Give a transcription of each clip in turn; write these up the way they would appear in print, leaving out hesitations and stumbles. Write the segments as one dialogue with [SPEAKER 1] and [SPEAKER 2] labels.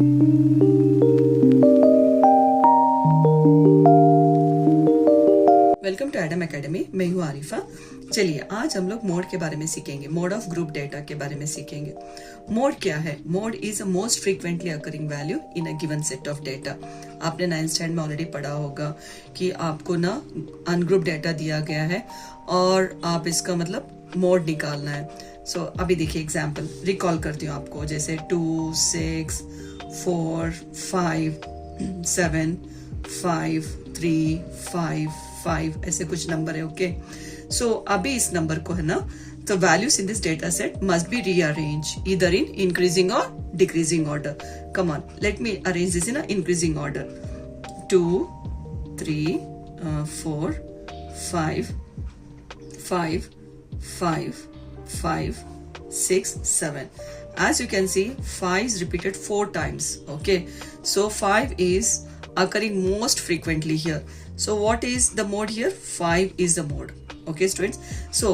[SPEAKER 1] Welcome to Adam academy, मैं हूँ आरिफा। चलिए आज हम लोग मोड के बारे में सीखेंगे, मोड ऑफ ग्रुप डेटा के बारे में सीखेंगे। मोड क्या है? Mode is a most frequently occurring value in a given set of data. आपने 9th स्टैंडर्ड में ऑलरेडी पढ़ा होगा कि आपको ना अनग्रुप डेटा दिया गया है और आप इसका मतलब मोड निकालना है। सो अभी देखिए एग्जाम्पल रिकॉल करती हूँ आपको, जैसे 2, 6, 4, 5, 7, 5, 3, 5 ऐसे कुछ नंबर है। ओके, सो अभी इस नंबर को है ना, तो values in this data set must be rearrange either in increasing और decreasing order. Come on, let me arrange this in increasing order. 2, 3, 4, 5, 5, 5, 5, 6, 7. As you can see, 5 is repeated 4 times. Okay, so 5 is occurring most frequently here. So what is the mode here? 5 is the mode. Okay students, so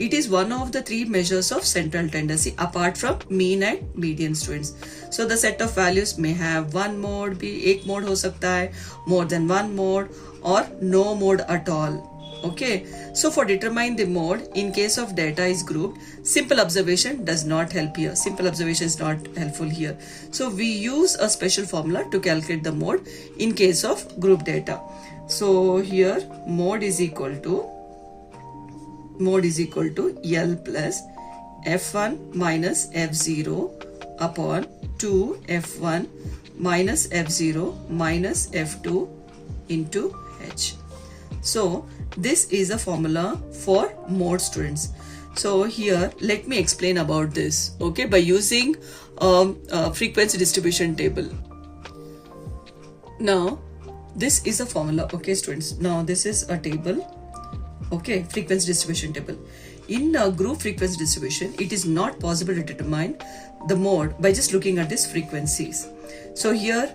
[SPEAKER 1] it is one of the 3 measures of central tendency apart from mean and median students. So the set of values may have one mode, भी एक mode हो सकता है, more than one mode or no mode at all. Okay, so for determine the mode in case of data is grouped, simple observation does not help here. Simple observation is not helpful here. So we use a special formula to calculate the mode in case of group data. So here mode is equal to L plus F1 minus F0 upon 2 F1 minus F0 minus F2 into H. So this is a formula for mode students. So here let me explain about this, okay, by using frequency distribution table. Now this is a formula, okay students. Now this is a table, okay, frequency distribution table. In group frequency distribution, it is not possible to determine the mode by just looking at these frequencies. So here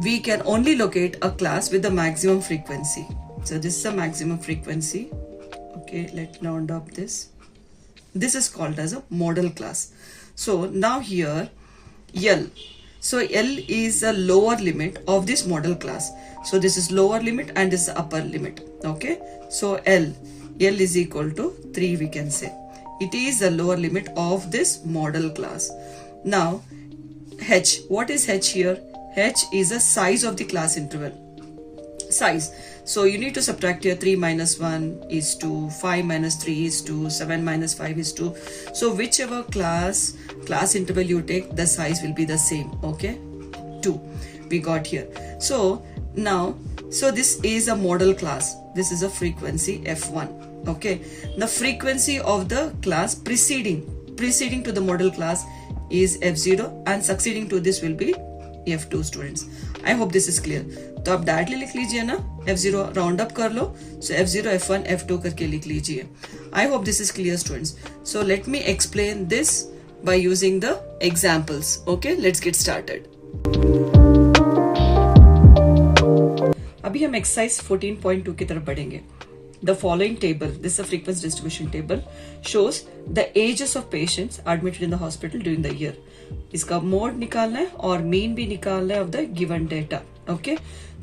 [SPEAKER 1] we can only locate a class with the maximum frequency. So this is a maximum frequency. Okay, let's round up this. This is called as a model class. So now here L. So L is a lower limit of this model class. So this is lower limit and this is upper limit. Okay, so L is equal to 3, we can say. It is the lower limit of this model class. Now H, what is H here? H is the size of the class interval. Size. So you need to subtract here. 3 minus 1 is 2, 5 minus 3 is 2, 7 minus 5 is 2. So whichever class interval you take, the size will be the same. Okay, 2 we got here. So now, so this is a model class. This is a frequency F1. Okay, the frequency of the class preceding to the model class is F0 and succeeding to this will be F2 students. I hope this is clear. तो आप directly लिख लीजिए ना, F0 round up कर लो, सो F0 F1 F2 करके लिख लीजिए. I hope this is clear students. So let me explain this by using the examples. Okay, let's get started. अभी हम एक्सरसाइज 14.2 की तरफ बढ़ेंगे. The following table, this is a frequency distribution table, shows the ages of patients admitted in the hospital during the year. इसका mode निकालना है और mean भी निकालना है of the given data. Okay,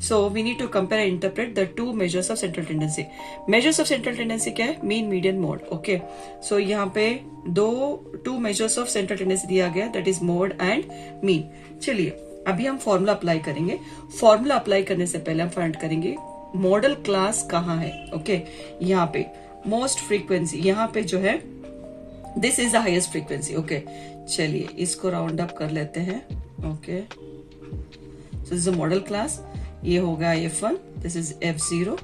[SPEAKER 1] so we need to compare and interpret the 2 measures of central tendency. Measures of central tendency क्या है? Mean, median, mode. Okay, so यहाँ पे 2 measures of central tendency दिया गया, that is mode and mean. चलिए अभी हम formula apply करेंगे. फॉर्मूला अप्लाई करने से पहले हम फाइंड करेंगे मॉडल क्लास कहाँ है. ओके, यहाँ पे मोस्ट फ्रीक्वेंसी, यहाँ पे जो है this is the highest frequency. Okay, चलिए इसको राउंड अप कर लेते हैं. Okay, so this is model class. ये होगा F1, this is F0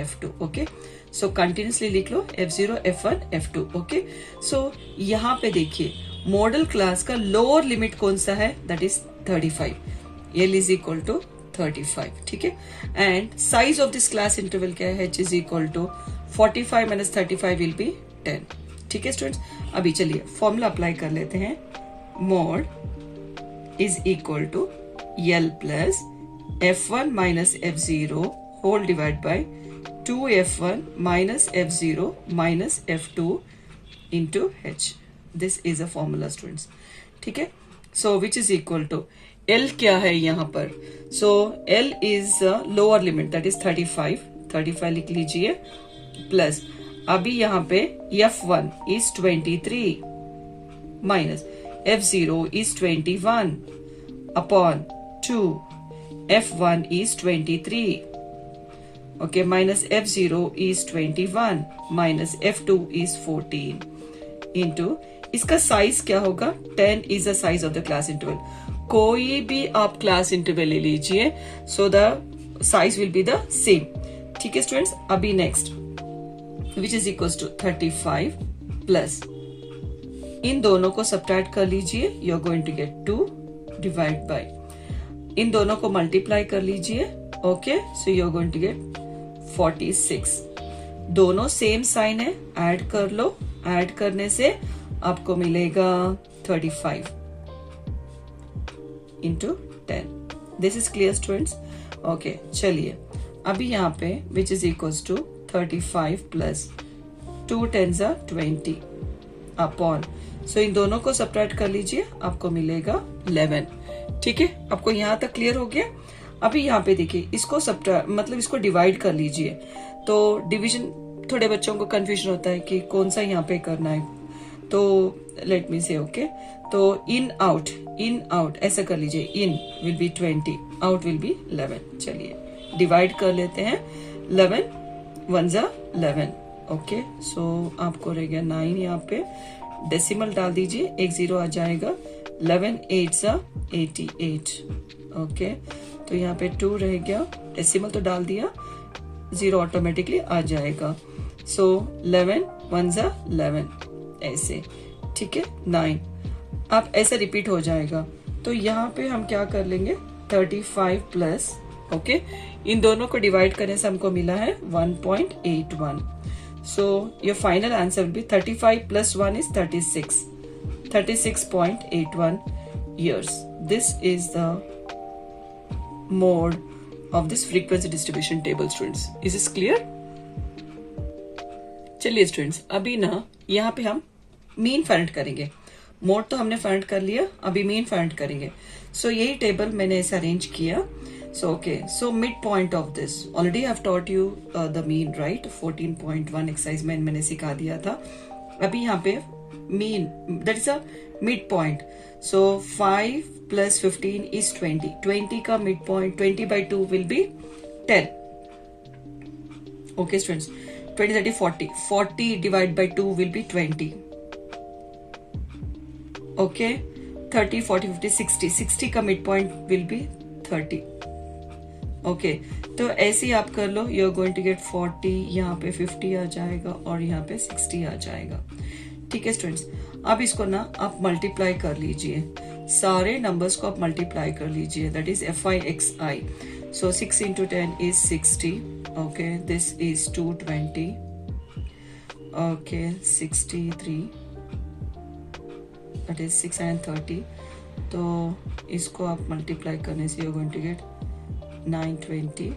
[SPEAKER 1] F2. Okay, so continuously लिख लो F0 F1 F2. ओके, सो यहाँ पे देखिए मॉडल क्लास का लोअर लिमिट कौन सा है? That is 35. L is equal to 35. ठीक है, and size of this class interval क्या है? H is equal to 45 minus 35 will be 10. ठीक है स्टूडेंट्स, अभी चलिए फॉर्मूला अप्लाई कर लेते हैं. Mode is equal to L plus F1 minus F0 whole divide by 2F1 minus F0 minus F2 into H. This is a formula students. ठीक है, सो which is equal to L क्या है यहाँ पर? So L is lower limit, that is 35 लिख लीजिए, plus अभी यहाँ पे F1 is 23 minus F0 is 21 upon 2, F1 is 23, okay, minus F0 is 21 minus F2 is 14 into, इसका साइज क्या होगा? 10 is the size of the class interval. कोई भी आप क्लास इंटरवल ले लीजिए, so the size will be the same. ठीक है स्टूडेंट्स, अभी next which is equal to 35 plus, इन दोनों को सब्ट्रैक्ट कर लीजिए, you are going to get 2 divide by, इन दोनों को मल्टीप्लाई कर लीजिए, okay, so you are going to get 46. दोनों सेम साइन है, ऐड कर लो, ऐड करने से आपको मिलेगा 35 into 10. This is clear students? Okay, चलिए अभी यहाँ पे which is equals to 35 plus 2 10s are 20 upon, so इन दोनों को सब्ट्रैक्ट कर लीजिए, आपको मिलेगा 11. ठीक है, आपको यहाँ तक क्लियर हो गया? अभी यहाँ पे देखिए, इसको सब्ट्रैक्ट मतलब इसको डिवाइड कर लीजिए, तो डिवीजन थोड़े बच्चों को कंफ्यूजन होता है कि कौन सा यहाँ पे करना है, तो लेट मी से ओके, तो इन आउट ऐसा कर लीजिए, in will be 20, out will be 11. चलिए डिवाइड कर लेते हैं, 11 1 जा 11, ओके, सो आपको रह गया 9, यहाँ पे डेसिमल डाल दीजिए, एक 0 आ जाएगा, 11 8 जा 88, ओके, तो यहाँ पे 2 रह गया, डेसिमल तो डाल दिया, 0 ऑटोमेटिकली आ जाएगा, सो 11 1 जा 11 ऐसे. ठीक है, 9 अब ऐसे रिपीट हो जाएगा, तो यहाँ पे हम क्या कर लेंगे, 35 प्लस, ओके, इन दोनों को डिवाइड करने से हमको मिला है 1.81. So your final answer will be 35 plus 1 is 36.81 years. This is the mode of this frequency distribution table students. Is this clear? चलिए स्टूडेंट्स, अभी ना यहाँ पे हम मीन फाइंड करेंगे. मोड तो हमने फाइंड कर लिया, अभी मीन फाइंड करेंगे. सो यही टेबल मैंने ऐसे अरेंज किया. So okay, so mid point of this already I have taught you the mean, right? 14.1 exercise में मैंने सिखा दिया था. अभी यहाँ पे mean, that is a mid point. So 5 plus 15 is 20. 20 का mid point 20 by 2 will be 10. Okay students, 20 30 40. 40 divided by 2 will be 20. Okay, 30 40 50 60. 60 का mid point will be 30. Okay, तो ऐसे ही आप कर लो, you are going to get 40, यहाँ पे 50 आ जाएगा और यहाँ पे 60 आ जाएगा. ठीक है स्टूडेंट्स, अब इसको ना आप मल्टीप्लाई कर लीजिए, सारे नंबर्स को आप मल्टीप्लाई कर लीजिए, that is FI/XI. So 6 into 10 is 60. Okay, this is 220. Okay, 63. That is 630. तो इसको आप मल्टीप्लाई करने से you're going to get 920.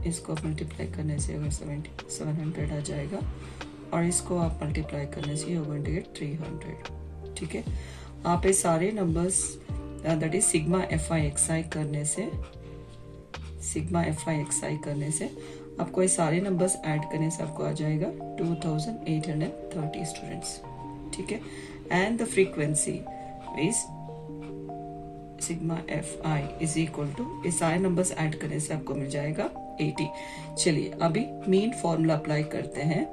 [SPEAKER 1] इसको आप मल्टीप्लाई करने से अगर 700 आ जाएगा, और इसको आप मल्टीप्लाई करने से you're going to get 300. ठीक है, आप ये सारे numbers that is sigma FI/XI करने से, सिग्मा FI/XI करने से आपको ये सारे नंबर्स ऐड करने से आपको आ जाएगा 2830 स्टूडेंट्स. ठीक है, and the frequency is sigma FI is equal to, ये सारे नंबर्स ऐड करने से आपको मिल जाएगा 80. चलिए अभी मीन फॉर्मूला अप्लाई करते हैं.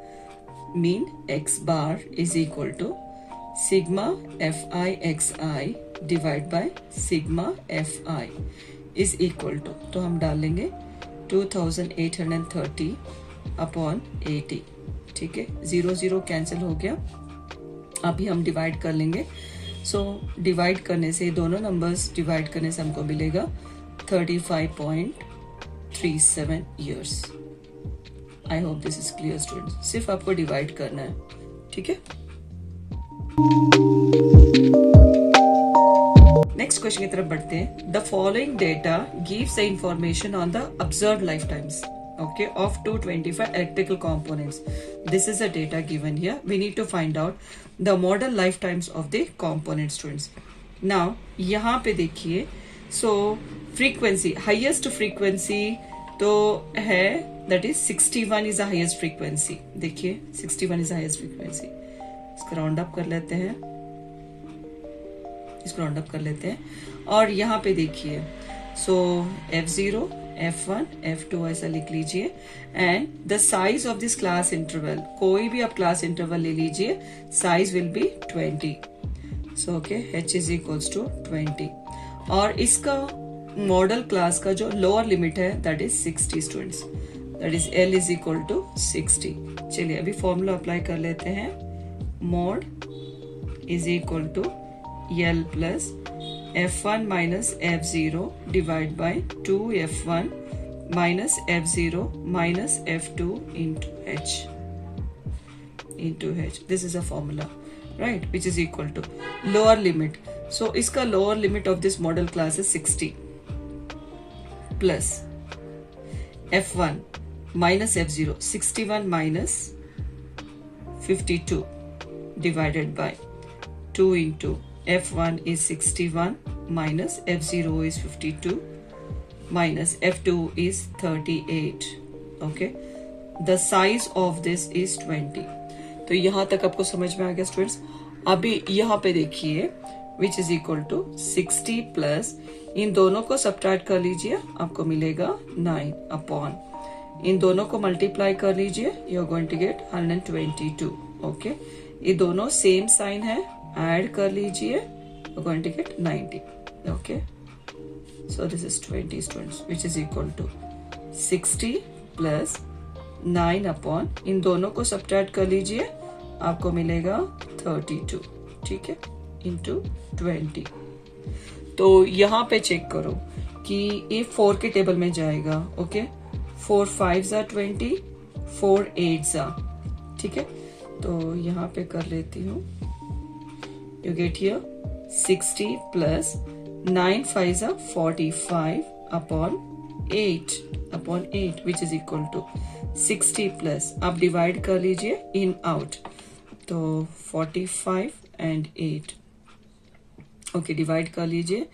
[SPEAKER 1] Mean x bar is equal to sigma FI/XI divide by sigma FI is equal to, तो हम डालेंगे 2830 अपॉन 80. ठीक है, 0 0 कैंसिल हो गया. अभी हम डिवाइड कर लेंगे. सो डिवाइड करने से, दोनों नंबर्स डिवाइड करने से हमको मिलेगा 35.37 years. I hope this is clear students. सिर्फ आपको डिवाइड करना है. ठीक है, नेक्स्ट क्वेश्चन की तरफ बढ़ते हैं. The following data gives the information on the observed life times, okay, of 225 electrical components. This is the data given here. We need to find out the model lifetimes of the component students. Now यहाँ पे देखिए, सो frequency, highest frequency तो है that is 61 is the highest frequency. देखिए 61 is highest frequency. इसको round up कर लेते हैं, इसको राउंड अप कर लेते हैं. और यहाँ पे देखिए सो F0, F1, F2 ऐसा लिख लीजिए. And the size of this class interval, कोई भी आप क्लास इंटरवल ले लीजिए, size will be 20. So okay, h is equals to 20. और इसका मॉडल क्लास का जो लोअर लिमिट है that is 60 students, that is L is equal to 60. चलिए अभी फॉर्मूला अप्लाई कर लेते हैं. Mode is equal to L plus F1 minus F0 divide by 2F1 minus F0 minus F2 into H. This is a formula, right? Which is equal to lower limit. So iska lower limit of this model class is 60 plus F1 minus F0, 61 minus 52 divided by 2 into F1 is 61 minus F0 is 52 minus F2 is 38. Okay, the size of this is 20. तो यहाँ तक आपको समझ में आ गया students. अभी यहाँ पे देखिए which is equal to 60 plus इन दोनों को सब्ट्रैक्ट कर लीजिए, आपको मिलेगा 9 अपॉन इन दोनों को मल्टीप्लाई कर लीजिए, you are going to get 122. Okay, ये दोनों सेम साइन है, ऐड कर लीजिए, you're going to get 90. Okay, so this is 20 students, which is equal to 60 plus 9 upon इन दोनों को सब्ट्रैक्ट कर लीजिए, आपको मिलेगा 32. ठीक है, इंटू 20. तो यहाँ पे चेक करो कि ये 4 के टेबल में जाएगा. Okay, 4 5s are 20, 4 8s are. ठीक है, तो यहाँ पे कर लेती हूँ. You get here 60 plus 9 5s are 45 upon 8 which is equal to 60 plus आप डिवाइड कर लीजिए इन आउट, तो 45 and 8. ओके, डिवाइड कर लीजिए,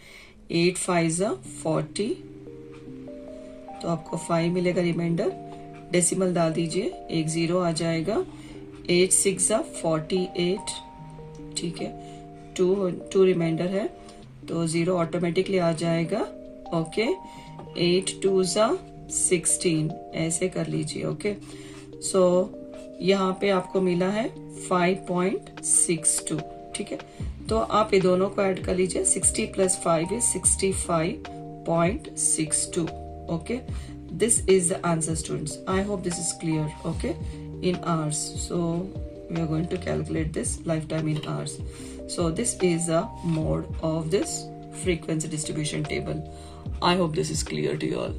[SPEAKER 1] 8 5s are 40, तो आपको 5 मिलेगा रिमाइंडर. डेसिमल डाल दीजिए, एक 0 आ जाएगा. 8 6s are 48. ठीक है, 2 रिमाइंडर है तो 0 ऑटोमेटिकली आ जाएगा. ओके, 8 2s are 16, ऐसे कर लीजिए. ओके, सो यहाँ पे आपको मिला है 5.62. ठीक है, तो आप ये दोनों को ऐड कर लीजिए. 60 plus 5 is 65.62. Okay, this is the answer students. I hope this is clear. Okay, in hours, so we are going to calculate this lifetime in hours. So this is a mode of this frequency distribution table. I hope this is clear to you all.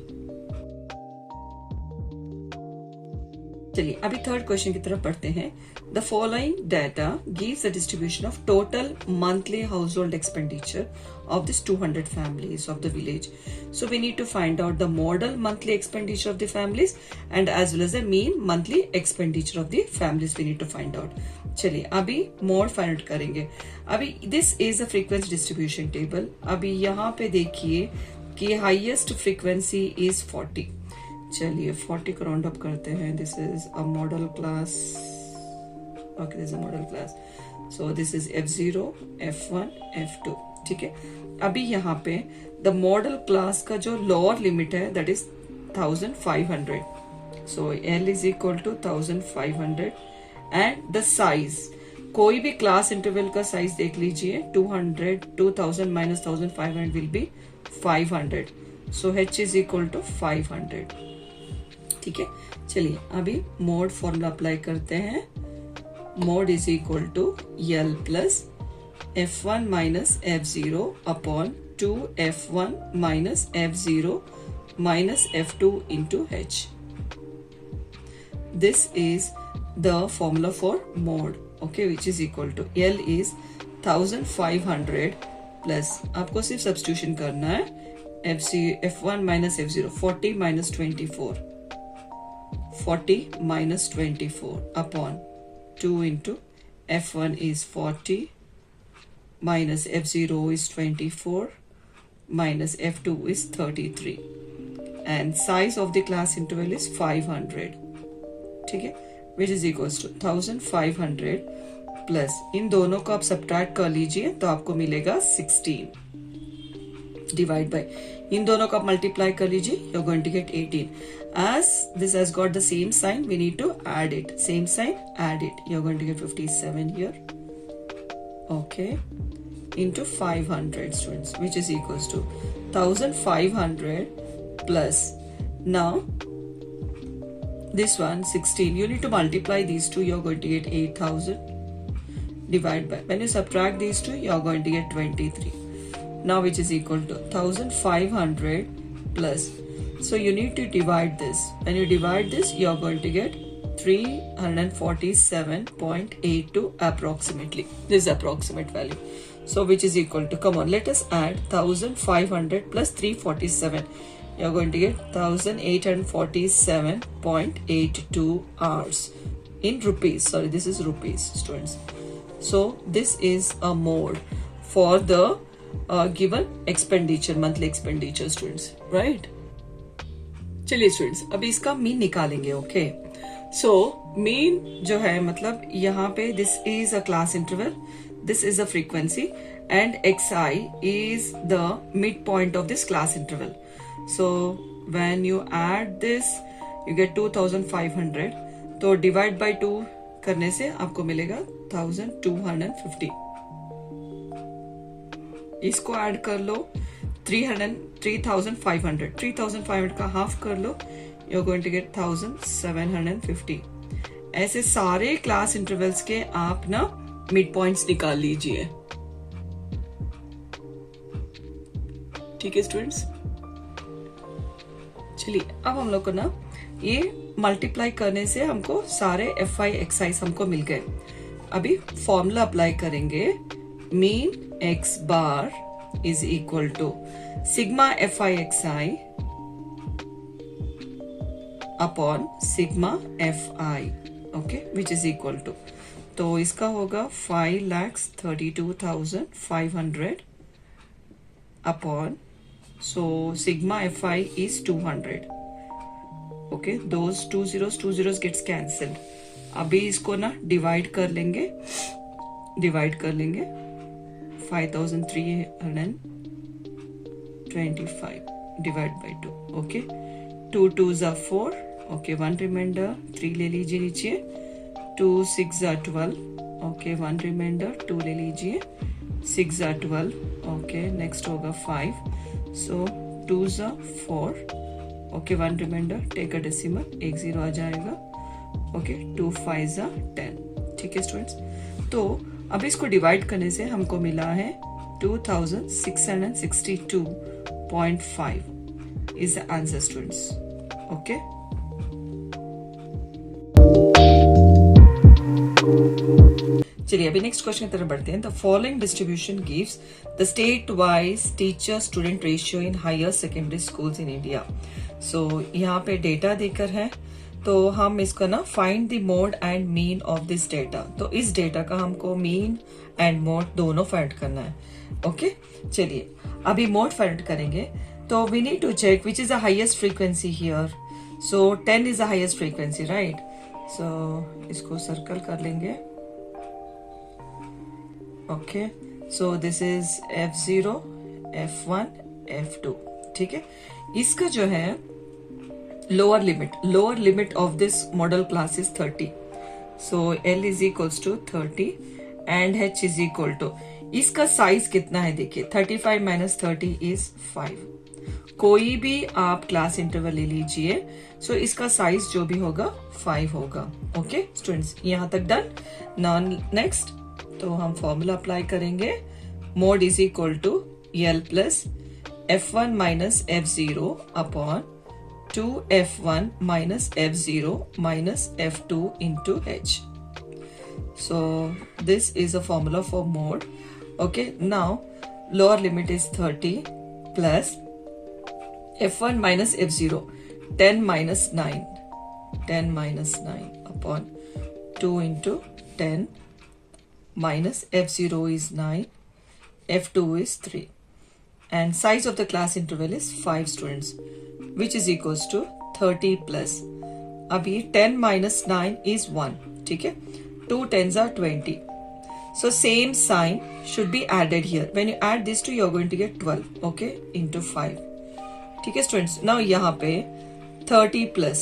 [SPEAKER 1] चलिए अभी third question की तरफ पढ़ते हैं. The following data gives the distribution of total monthly house hold expenditure of this 200 families of the village. So we need to find out the model monthly expenditure of the families and as well as the mean monthly expenditure of the families we need to find out. चलिए अभी mode find out करेंगे. अभी this is a frequency distribution table. अभी यहाँ पे देखिए कि highest frequency is 40. चलिए 40 को राउंड अप करते हैं. This is a model class. Okay, this is a model class. So this is F0, F1, F2. ठीक है, अभी यहाँ पे द मॉडल क्लास का जो लोअर लिमिट है that is 1500. So L is equal to 1500 and the size, कोई भी क्लास इंटरवल का साइज देख लीजिए. 200 2000 minus 1500 will be 500. So H is equal to 500. ठीक है, चलिए अभी मोड फॉर्मूला अप्लाई करते हैं. Mode is equal to L plus F1 minus F0 upon 2F1 minus F0 minus F2 into H. This is the formula for mode, okay, which is equal to L is 1500 plus आपको सिर्फ substitution करना है. F1 minus F0, 40 minus 24, 40 minus 24 upon 2 into F1 is 40 minus F0 is 24 minus f2 is 33 and size of the class interval is 500. ठीक है, which is equals to 1500 plus इन दोनों को आप सब्ट्रैक्ट कर लीजिए तो आपको मिलेगा 16 डिवाइड बाय इन दोनों को आप मल्टीप्लाई कर लीजिए, you are going to get 18. As this has got the same sign, we need to add it. Same sign, add it. You are going to get 57 here. Okay. Into 500 students, which is equals to 1500 plus. Now, this one 16. You need to multiply these two. You are going to get 8000. Divide by. When you subtract these two, you are going to get 23. Now, which is equal to 1500 plus. So you need to divide this. When you divide this, you are going to get 347.82 approximately. This is approximate value. So which is equal to, come on, let us add 1500 plus 347. You are going to get 1847.82 hours in rupees. Sorry, this is rupees, students. So this is a mode for the given expenditure, monthly expenditure, students, right? चलिए students, अभी इसका mean निकालेंगे. Okay, so mean जो है मतलब यहाँ पे this is a class interval, this is a frequency and xi is the mid point of this class interval. So when you add this you get 2500. तो divide by 2 करने से आपको मिलेगा 1250. इसको ऐड कर लो 3500 का हाफ कर लो, you are going to get 1750. ऐसे सारे क्लास इंटरवल्स के आप ना मिड पॉइंट्स निकाल लीजिए. ठीक है स्टूडेंट्स, चलिए अब हम लोग को ना ये मल्टीप्लाई करने से हमको सारे fi xi हमको मिल गए. अभी फॉर्मूला अप्लाई करेंगे. Mean x bar is equal to sigma fi xi upon sigma fi, okay, which is equal to, तो इसका होगा 5,32,500 upon, so sigma fi is 200. okay, those two zeros gets cancelled. अभी इसको ना डिवाइड कर लेंगे 5325 divided by 2. okay, 2 2s are 4. okay, 1 remainder, 3 ले लीजिए नीचे. 2 6 are 12. okay, 1 remainder, 2 ले लीजिए. 6 are 12. okay, next होगा 5. so 2s are 4. okay, 1 remainder, take a decimal, एक 0 आ जाएगा. okay, 2 5s are 10. ठीक है स्टूडेंट्स, तो अब इसको डिवाइड करने से हमको मिला है 2662.5 is the answer, students. okay, चलिए अभी नेक्स्ट क्वेश्चन की तरफ बढ़ते हैं. The following distribution gives the state wise teacher student ratio in higher secondary schools in India. So यहाँ पे डेटा देकर है, तो हम इसका ना find the mode and mean of this data. तो इस डेटा का हमको मीन एंड मोड दोनों फाइंड करना है. ओके, चलिए अभी मोड फाइंड करेंगे. तो we need to check which is the highest frequency here. So 10 is the highest frequency, right. So इसको सर्कल कर लेंगे. Okay, so this is f0, f1, f2. ठीक है, इसका जो है lower limit of this model class is 30. so L is equals to 30 and H is equal to, इसका size कितना है देखिए, 35 minus 30 is 5. कोई भी आप क्लास इंटरवल ले लीजिए, सो इसका साइज जो भी होगा 5 होगा. ओके स्टूडेंट्स, यहां तक डन. नाउ नेक्स्ट, तो हम फॉर्मूला अप्लाई करेंगे. Mode is equal to L plus f1 minus f0 upon 2f1 minus f0 minus f2 into h. So this is a formula for mode. Okay, now lower limit is 30 plus f1 minus f0, 10 minus 9 upon 2 into 10 minus f0 is 9, f2 is 3. and size of the class interval is 5 students, which is equals to 30 plus. अभी 10 minus 9 is 1. ठीक है, 2 10s are 20. So same sign should be added here. When you add these two, you're going to get 12. Okay, into 5. ठीक है students. Now यहाँ पे 30 plus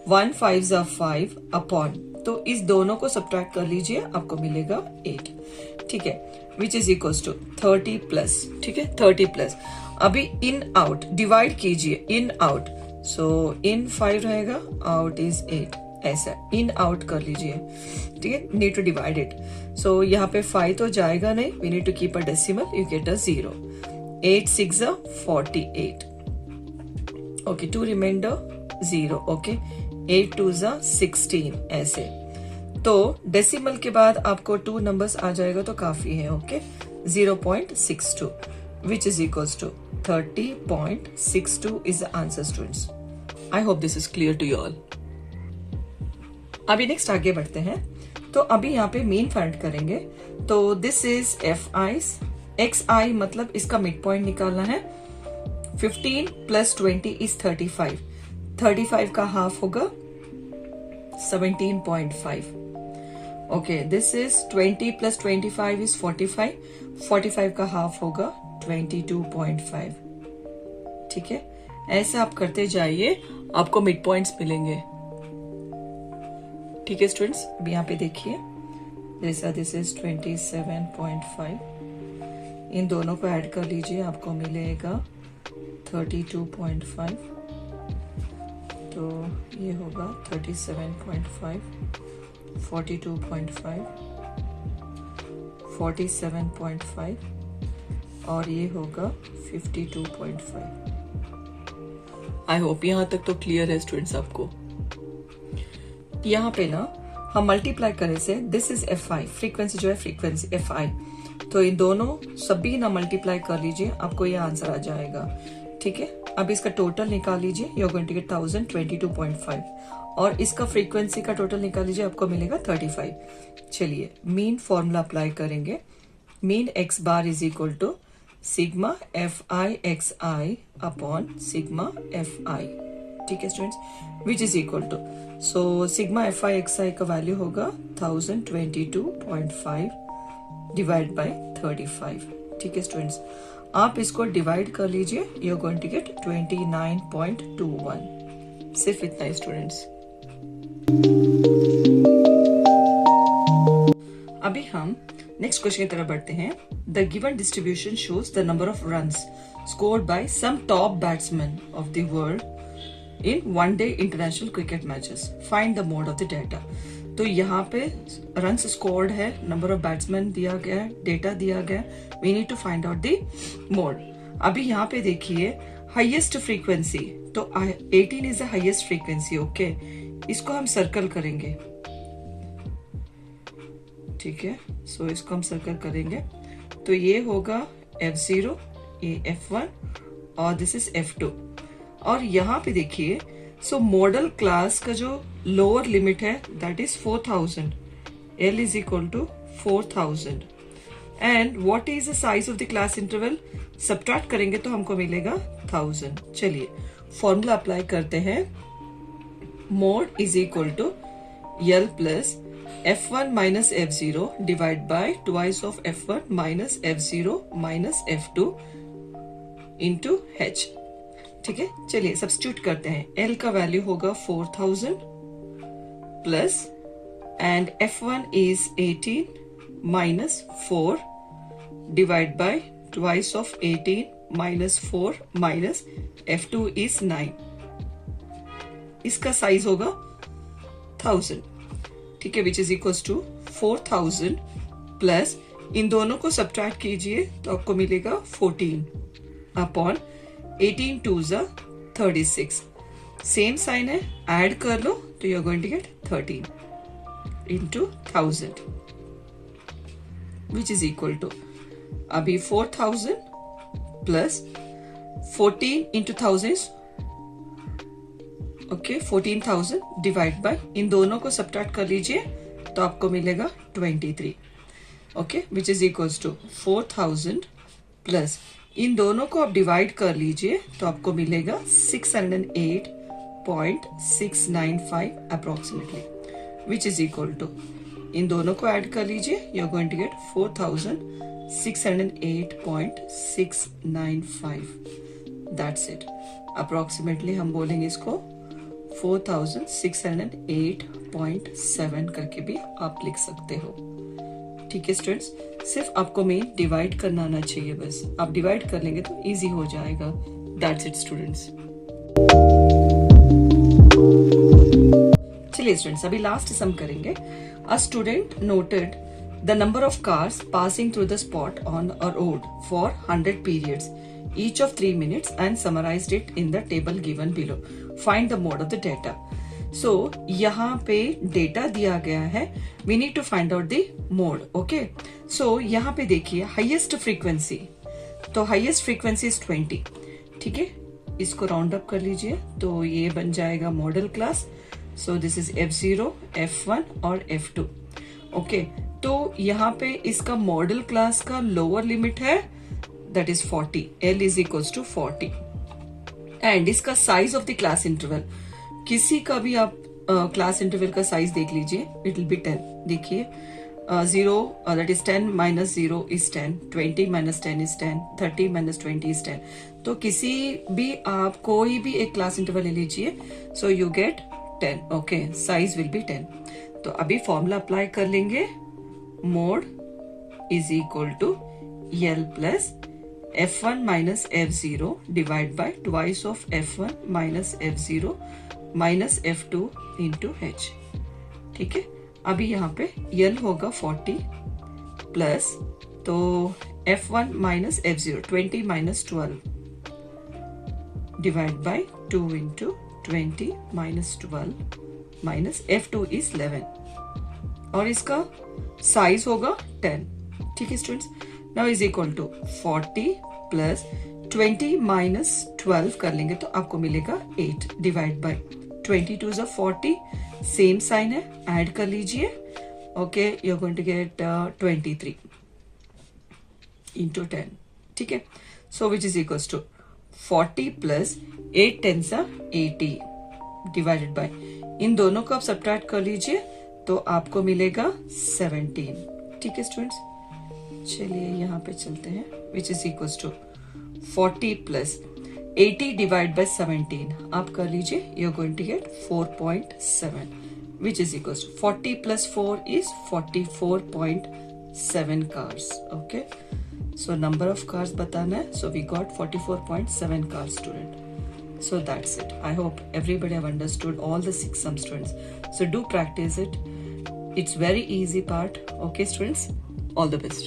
[SPEAKER 1] 1 5s are 5 upon, तो इस दोनों को सब्ट्रैक्ट कर लीजिए, आपको मिलेगा 8. ठीक है, which is equals to 30 plus. ठीक है, 30 प्लस. अभी इन आउट डिवाइड कीजिए, इन आउट. सो इन 5 रहेगा, आउट इज 8. ऐसा इन आउट कर लीजिए. ठीक है, need to divide it. So यहाँ पे 5 तो जाएगा नहीं, we need to keep a decimal, you get a 0. 8 6 48. Okay, 2 remainder 0. Okay, 8 2 16. ऐसे तो डेसिमल के बाद आपको 2 नंबर्स आ जाएगा तो काफी है. Okay, 0.62 which is equals to 30.62 is the answer students. I hope this is clear to you all. अभी नेक्स्ट आगे बढ़ते हैं. तो अभी यहाँ पे मीन फाइंड करेंगे. तो दिस इज xi मतलब इसका मिड पॉइंट निकालना है. 15 प्लस 20 इज 35. 35 का हाफ होगा 17.5. Okay, this is 20 plus 25 is 45. 45 का हाफ होगा 22.5. ठीक है, ऐसे आप करते जाइए, आपको मिड पॉइंट्स मिलेंगे. ठीक है स्टूडेंट्स, अभी यहाँ पे देखिए, जैसा दिस इज 27.5. इन दोनों को ऐड कर लीजिए, आपको मिलेगा 32.5. तो ये होगा 37.5, 42.5, 47.5 और ये होगा 52.5. आई होप यहाँ तक तो क्लियर है स्टूडेंट्स आपको. यहाँ पे ना हम मल्टीप्लाई करें से, दिस इज Fi, फ्रीक्वेंसी जो है फ्रीक्वेंसी Fi. तो इन दोनों सभी ना मल्टीप्लाई कर लीजिए, आपको ये आंसर आ जाएगा. ठीक है, अब इसका टोटल निकाल लीजिए, you are going to get 1022.5 और इसका फ्रीक्वेंसी का टोटल निकाल लीजिए, आपको मिलेगा 35. चलिए मीन फॉर्मूला अप्लाई करेंगे. Mean x bar is equal to sigma Fi xi upon sigma Fi. ठीक है students, which is equal to, so sigma Fi xi का वैल्यू होगा 1022.5 डिवाइड बाय 35. ठीक है स्टूडेंट्स, आप इसको डिवाइड कर लीजिए, you are going to get 29.21. सिर्फ इतना ही स्टूडेंट्स. अभी हम नेक्स्ट क्वेश्चन की तरफ बढ़ते हैं. The given distribution shows the number of runs scored by some top batsman of the world in one day international cricket matches. Find the mode of the data. तो यहाँ पे runs scored है, number of batsman दिया गया है, data दिया गया, we need to find out the mode. अभी यहाँ पे देखिए हाईएस्ट फ्रीक्वेंसी, तो 18 is the highest frequency. Okay, इसको हम सर्कल करेंगे. ठीक है, सो इसको हम सर्कल करेंगे. तो ये होगा F0, ये F1 और दिस इज F2. और यहाँ पे देखिए, सो मॉडल क्लास का जो लोअर लिमिट है that is 4000. L is equal to 4000. And what is the size of the class interval, subtract करेंगे तो हमको मिलेगा 1000. चलिए फॉर्मूला अप्लाई करते हैं. Mode is equal to L plus F1 minus F0 divide by twice of F1 minus F0 minus F2 into H. ठीक है, चलिए सब्स्टिट्यूट करते हैं. L का वैल्यू होगा 4000 plus and F1 is 18 minus 4 divide by twice of 18 minus 4 minus F2 is 9. इसका size होगा 1000. ठीक है, which is equals to 4000 plus इन दोनों को सब्ट्रैक्ट कीजिए तो आपको मिलेगा 14 upon 18 2s are 36. Same sign है, ऐड कर लो तो you are going to get 13 into 1000 which is equal to, अभी 4000 plus 14 into 1000, okay 14,000 divide by, इन दोनों को सब्ट्रैक्ट कर लीजिए तो आपको मिलेगा 23. Okay, which is equals to 4000 plus इन दोनों को आप डिवाइड कर लीजिए तो आपको मिलेगा 608.695 approximately, which is equal to, इन दोनों को ऐड कर लीजिए, you are going to get 4608.695. That's it. Approximately हम बोलेंगे इसको 4608.7 करके भी आप लिख सकते हो. ठीक है स्टूडेंट्स, सिर्फ आपको में डिवाइड करना आना चाहिए, बस आप डिवाइड कर लेंगे तो इजी हो जाएगा. That's it students. चलिए स्टूडेंट्स, अभी लास्ट सम करेंगे. A student noted the number of cars passing through the spot on a road for 100 periods each of 3 minutes and summarized it in the table given below. Find the mode of the data. So यहाँ पे data दिया गया है, we need to find out the mode. Okay, so यहाँ पे देखिए highest frequency, तो highest frequency is 20. ठीक है, इसको राउंड अप कर लीजिए तो ये बन जाएगा modal class. So this is F0, F1 और F2. ओके, तो यहाँ पे इसका मॉडल क्लास का लोअर लिमिट है, that is 40. L is equals to 40. And इसका size of the class interval, किसी का भी आप क्लास इंटरवल का साइज देख लीजिए, इट विल बी 10. देखिए 0 that is 10 minus 0 is 10, 20 minus 10 is 10, 30 minus 20 is 10. तो किसी भी आप कोई भी एक क्लास इंटरवल ले लीजिए, so you get 10. Okay, size will be 10. तो अभी फॉर्मूला अप्लाई कर लेंगे. Mode is equal to L plus F1 minus F0 divide by twice of F1 minus F0 minus F2 into H. ठीक है, अभी यहाँ पे L होगा 40 प्लस, तो F1 minus F0 20 minus 12 divide by 2 into 20 minus 12 minus F2 is 11 और इसका size होगा 10. ठीक है students, now is equal to 40 plus 20 minus 12 कर लेंगे तो आपको मिलेगा 8 divide by 22 is 40, same sign है, ऐड कर लीजिए. Okay, you are going to get 23 into 10. ठीक है, सो which is equals to 40 plus 8 10s are 80 divided by, इन दोनों को आप सब्ट्रैक्ट कर लीजिए तो आपको मिलेगा 17. ठीक है स्टूडेंट्स, चलिए यहाँ पे चलते हैं. Which is equals to 40 plus 80 divide by 17 आप कर लीजिए, you are going to get 4.7 which is equals to 40 plus 4 is 44.7 cars. Okay, so number of cars बताना है, so we got 44.7 cars student. So that's it. I hope everybody have understood all the 6 sum students. So do practice it. It's very easy part. Okay students, all the best.